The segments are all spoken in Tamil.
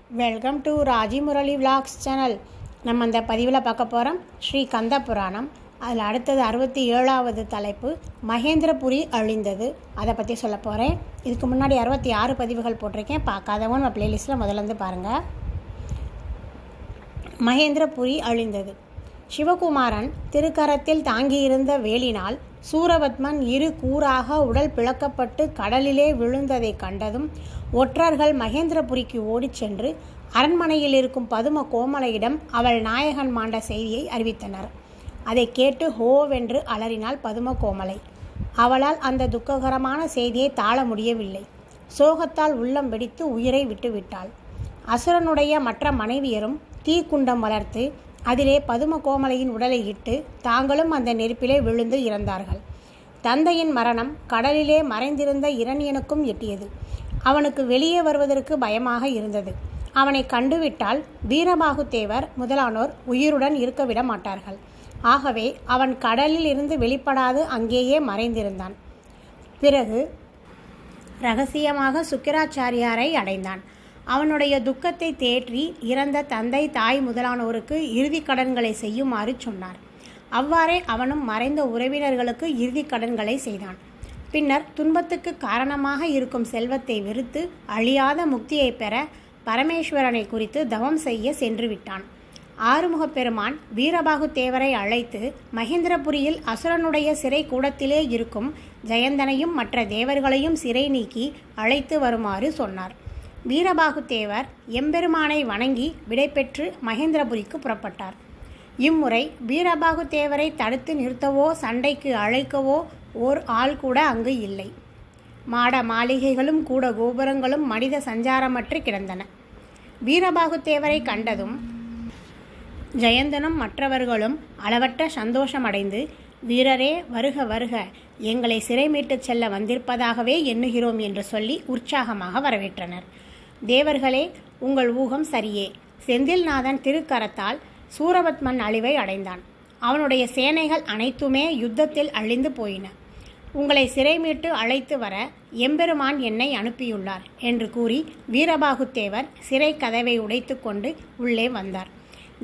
Welcome to Raji Murali vlogs channel. நம்ம அந்த பதிவில் பார்க்க போகிறோம் ஸ்ரீ கந்த புராணம். அதில் அடுத்தது 67வது தலைப்பு மகேந்திரபுரி அழிந்தது. அதை பற்றி சொல்ல போகிறேன். இதுக்கு முன்னாடி 66 பதிவுகள் போட்டிருக்கேன். பார்க்காதவங்க நம்ம பிளேலிஸ்ட்டில் முதலேருந்து பாருங்கள். மகேந்திரபுரி அழிந்தது. சிவகுமாரன் திருக்கரத்தில் தாங்கியிருந்த வேலினால் சூரபத்மன் இரு கூறாக உடல் பிளக்கப்பட்டு கடலிலே விழுந்ததை கண்டதும் ஒற்றர்கள் மகேந்திரபுரிக்கு ஓடிச் சென்று அரண்மனையில் இருக்கும் பதும கோமலையிடம் அவள் நாயகன் மாண்ட செய்தியை அறிவித்தனர். அதை கேட்டு ஹோவென்று அலறினாள் பதும கோமலை. அவளால் அந்த துக்ககரமான செய்தியை தாழ முடியவில்லை. சோகத்தால் உள்ளம் வெடித்து உயிரை விட்டுவிட்டாள். அசுரனுடைய மற்ற மனைவியரும் தீக்குண்டம் வளர்த்து அதிலே பதும கோமலையின் உடலை இட்டு தாங்களும் அந்த நெருப்பிலே விழுந்து இறந்தார்கள். தந்தையின் மரணம் கடலிலே மறைந்திருந்த இரணியனுக்கும் எட்டியது. அவனுக்கு வெளியே வருவதற்கு பயமாக இருந்தது. அவனை கண்டுவிட்டால் வீரபாகு தேவர் முதலானோர் உயிருடன் இருக்க விட மாட்டார்கள். ஆகவே அவன் கடலில் இருந்து வெளிப்படாது அங்கேயே மறைந்திருந்தான். பிறகு இரகசியமாக சுக்கிராச்சாரியாரை அடைந்தான். அவனுடைய துக்கத்தை தேற்றி இறந்த தந்தை தாய் முதலானோருக்கு இறுதி கடன்களை செய்யுமாறு சொன்னார். அவ்வாறே அவனும் மறைந்த உறவினர்களுக்கு இறுதி கடன்களை செய்தான். பின்னர் துன்பத்துக்கு காரணமாக இருக்கும் செல்வத்தை வெறுத்து அழியாத முக்தியை பெற பரமேஸ்வரனை குறித்து தவம் செய்ய சென்று விட்டான். ஆறுமுகப் பெருமான் வீரபாகு தேவரை அழைத்து மகேந்திரபுரியில் அசுரனுடைய சிறை கூடத்திலே இருக்கும் ஜெயந்தனையும் மற்ற தேவர்களையும் சிறை நீக்கி அழைத்து வருமாறு சொன்னார். வீரபாகு தேவர் எம்பெருமானை வணங்கி விடைபெற்று மகேந்திரபுரிக்கு புறப்பட்டார். இம்முறை வீரபாகு தேவரை தடுத்து நிறுத்தவோ சண்டைக்கு அழைக்கவோ ஓர் ஆள் கூட அங்கு இல்லை. மாட மாளிகைகளும் கூட கோபுரங்களும் மனித சஞ்சாரமற்று கிடந்தன. வீரபாகு தேவரை கண்டதும் ஜெயந்தனும் மற்றவர்களும் அளவற்ற சந்தோஷமடைந்து, வீரரே வருக வருக, எங்களை சிறை மீட்டுச் செல்ல வந்திருப்பதாகவே எண்ணுகிறோம் என்று சொல்லி உற்சாகமாக வரவேற்றனர். தேவர்களே, உங்கள் ஊகம் சரியே. செந்தில்நாதன் திருக்கரத்தால் சூரபத்மன் அழிவை அடைந்தான். அவனுடைய சேனைகள் அனைத்துமே யுத்தத்தில் அழிந்து போயின. உங்களை சிறை மீட்டு அழைத்து வர எம்பெருமான் என்னை அனுப்பியுள்ளார் என்று கூறி வீரபாகு தேவர் சிறை கதவை உடைத்து கொண்டு உள்ளே வந்தார்.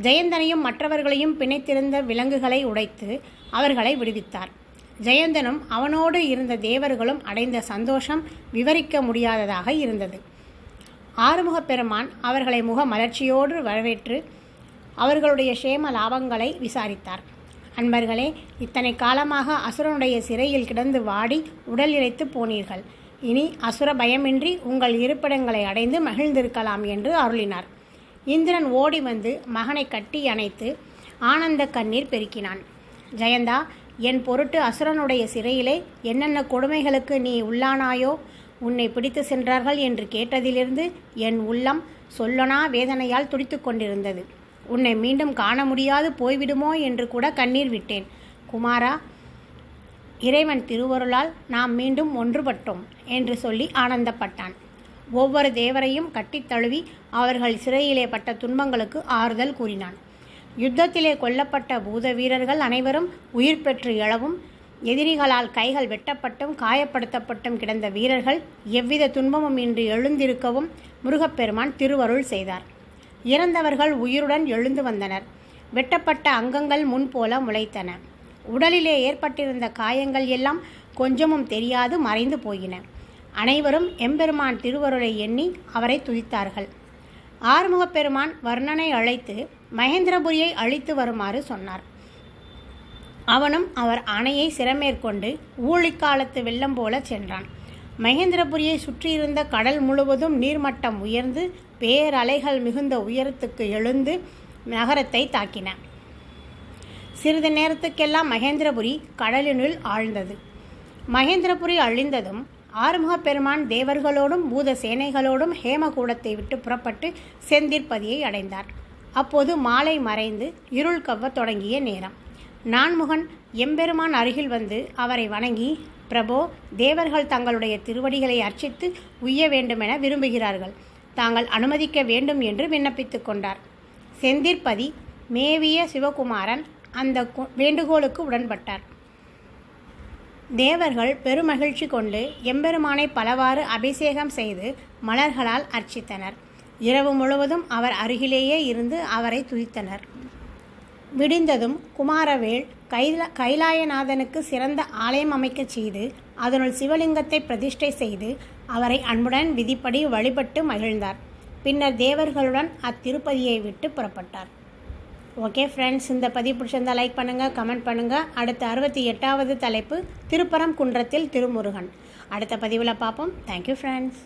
ஜெயந்தனையும் மற்றவர்களையும் பிணைத்திருந்த விலங்குகளை உடைத்து அவர்களை விடுவித்தார். ஜெயந்தனும் அவனோடு இருந்த தேவர்களும் அடைந்த சந்தோஷம் விவரிக்க முடியாததாக இருந்தது. ஆறுமுகப் பெருமான் அவர்களை முக மலர்ச்சியோடு வரவேற்று அவர்களுடைய சேம லாபங்களை விசாரித்தார். அன்பர்களே, இத்தனை காலமாக அசுரனுடைய சிறையில் கிடந்து வாடி உடல் இழைத்து போனீர்கள். இனி அசுர பயமின்றி உங்கள் இருப்பிடங்களை அடைந்து மகிழ்ந்திருக்கலாம் என்று அருளினார். இந்திரன் ஓடி வந்து மகனை கட்டி அணைத்து ஆனந்த கண்ணீர் பெருக்கினான். ஜெயந்தா, என் பொருட்டு அசுரனுடைய சிறையிலே என்னென்ன கொடுமைகளுக்கு நீ உள்ளானாயோ, உன்னை பிடித்து சென்றார்கள் என்று கேட்டதிலிருந்து என் உள்ளம் சொல்லனா வேதனையால் துடித்து கொண்டிருந்தது. உன்னை மீண்டும் காண முடியாது போய்விடுமோ என்று கூட கண்ணீர் விட்டேன். குமாரா, இறைவன் திருவருளால் நாம் மீண்டும் ஒன்றுபட்டோம் என்று சொல்லி ஆனந்தப்பட்டான். ஒவ்வொரு தேவரையும் கட்டித் தழுவி அவர்கள் சிறையிலே பட்ட துன்பங்களுக்கு ஆறுதல் கூறினான். யுத்தத்திலே கொல்லப்பட்ட பூத வீரர்கள் அனைவரும் உயிர் பெற்று எழவும், எதிரிகளால் கைகள் வெட்டப்பட்டும் காயப்படுத்தப்பட்டும் கிடந்த வீரர்கள் எவ்வித துன்பமும் இன்றி எழுந்திருக்கவும் முருகப்பெருமான் திருவருள் செய்தார். இறந்தவர்கள் உயிருடன் எழுந்து வந்தனர். வெட்டப்பட்ட அங்கங்கள் முன்போல முளைத்தன. உடலிலே ஏற்பட்டிருந்த காயங்கள் எல்லாம் கொஞ்சமும் தெரியாது மறைந்து போயின. அனைவரும் எம்பெருமான் திருவருளை எண்ணி அவரை துதித்தார்கள். ஆறுமுகப் பெருமான் வர்ணனை அழைத்து மகேந்திரபுரியை அழித்து வருமாறு சொன்னார். அவனும் அவர் ஆணையை சிரமேற்கொண்டு ஊழிக்காலத்து வெள்ளம் போல சென்றான். மகேந்திரபுரியை சுற்றியிருந்த கடல் முழுவதும் நீர்மட்டம் உயர்ந்து பேரலைகள் மிகுந்த உயரத்துக்கு எழுந்து நகரத்தை தாக்கின. சிறிது நேரத்துக்கெல்லாம் மகேந்திரபுரி கடலினுள் ஆழ்ந்தது. மகேந்திரபுரி அழிந்ததும் ஆறுமுகப் பெருமான் தேவர்களோடும் பூத சேனைகளோடும் ஹேமகூடத்தை விட்டு புறப்பட்டு செந்திற்பதியை அடைந்தார். அப்போது மாலை மறைந்து இருள் கவ்வத் தொடங்கிய நேரம். நான்முகன் எம்பெருமான் அருகில் வந்து அவரை வணங்கி, பிரபோ, தேவர்கள் தங்களுடைய திருவடிகளை அர்ச்சித்து உய்ய வேண்டுமென விரும்புகிறார்கள். தாங்கள் அனுமதிக்க வேண்டும் என்று விண்ணப்பித்து கொண்டார். செந்திற்பதி மேவிய சிவகுமாரன் அந்த வேண்டுகோளுக்கு உடன்பட்டார். தேவர்கள் பெருமகிழ்ச்சி கொண்டு எம்பெருமானை பலவாறு அபிஷேகம் செய்து மலர்களால் அர்ச்சித்தனர். இரவு முழுவதும் அவர் அருகிலேயே இருந்து அவரை துதித்தனர். விடிந்ததும் குமாரவேல் கைலாயநாதனுக்கு சிறந்த ஆலயம் அமைக்கச் செய்து அதனுள் சிவலிங்கத்தை பிரதிஷ்டை செய்து அவரை அன்புடன் விதிப்படி வழிபட்டு மகிழ்ந்தார். பின்னர் தேவர்களுடன் அத்திருப்பதியை விட்டு புறப்பட்டார். ஓகே ஃப்ரெண்ட்ஸ், இந்த பதிவு பிடிச்சிருந்தால் லைக் பண்ணுங்கள், கமெண்ட் பண்ணுங்கள். அடுத்த 68வது தலைப்பு திருப்பரங்குன்றத்தில் திருமுருகன். அடுத்த பதிவில் பார்ப்போம். Thank you friends.